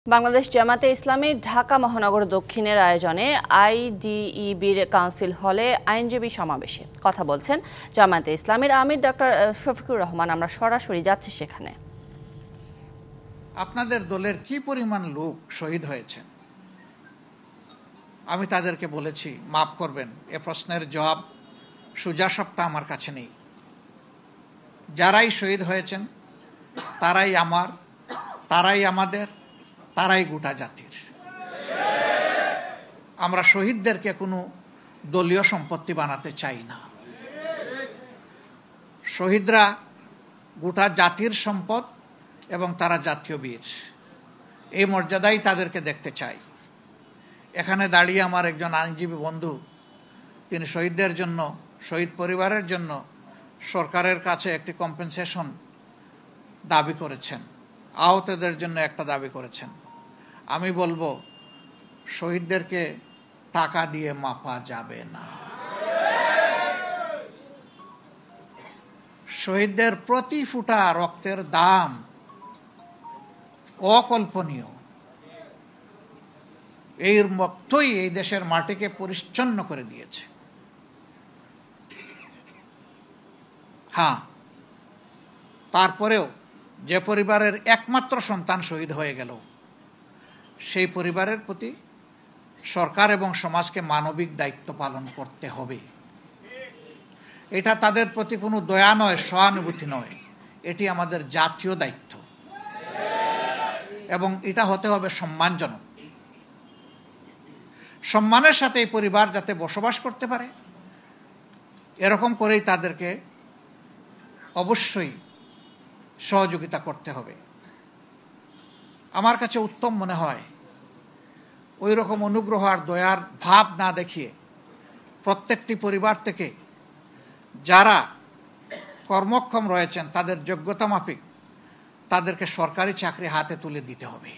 বাংলাদেশ জামায়াতে ইসলামী ঢাকা মহানগর দক্ষিণের আয়োজনে আইডিইবির কাউন্সিল হলে আইনজীবী সমাবেশে কথা বলছেন জামায়াতে ইসলামীর আমির ডক্টর শফিকুর রহমান। আমরা সরাসরি যাচ্ছি সেখানে। আপনাদের দলের কি পরিমাণ লোক শহীদ হয়েছেন আমি তাদেরকে বলেছি, মাফ করবেন, এ প্রশ্নের জবাব সোজা সাপটা আমার কাছে নেই। যারাই শহীদ হয়েছেন তারাই আমার, তারাই আমাদের, তারাই গোটা জাতির। আমরা শহীদদেরকে কোনো দলীয় সম্পত্তি বানাতে চাই না। শহীদরা গোটা জাতির সম্পদ এবং তারা জাতীয় বীর, এই মর্যাদাই তাদেরকে দেখতে চাই। এখানে দাঁড়িয়ে আমার একজন আইনজীবী বন্ধু, তিনি শহীদদের জন্য, শহীদ পরিবারের জন্য সরকারের কাছে একটি কম্পেনসেশন দাবি করেছেন, আহতদের জন্য একটা দাবি করেছেন। আমি বলবো, শহীদদেরকে টাকা দিয়ে মাপা যাবে না। শহীদদের প্রতি ফুটা রক্তের দাম অকল্পনীয়। এই রক্তই এই দেশের মাটিকে পরিচ্ছন্ন করে দিয়েছে। হ্যাঁ, তারপরেও যে পরিবারের একমাত্র সন্তান শহীদ হয়ে গেল, সেই পরিবারের প্রতি সরকার এবং সমাজকে মানবিক দায়িত্ব পালন করতে হবে। এটা তাদের প্রতি কোনো দয়া নয়, সহানুভূতি নয়, এটি আমাদের জাতীয় দায়িত্ব এবং এটা হতে হবে সম্মানজনক। সম্মানের সাথে এই পরিবার যাতে বসবাস করতে পারে, এরকম করেই তাদেরকে অবশ্যই সহযোগিতা করতে হবে। আমার কাছে উত্তম মনে হয়, ওই রকম অনুগ্রহ আর দয়ার ভাব না দেখিয়ে প্রত্যেকটি পরিবার থেকে যারা কর্মক্ষম রয়েছেন তাদের যোগ্যতা মাফিক তাদেরকে সরকারি চাকরি হাতে তুলে দিতে হবে।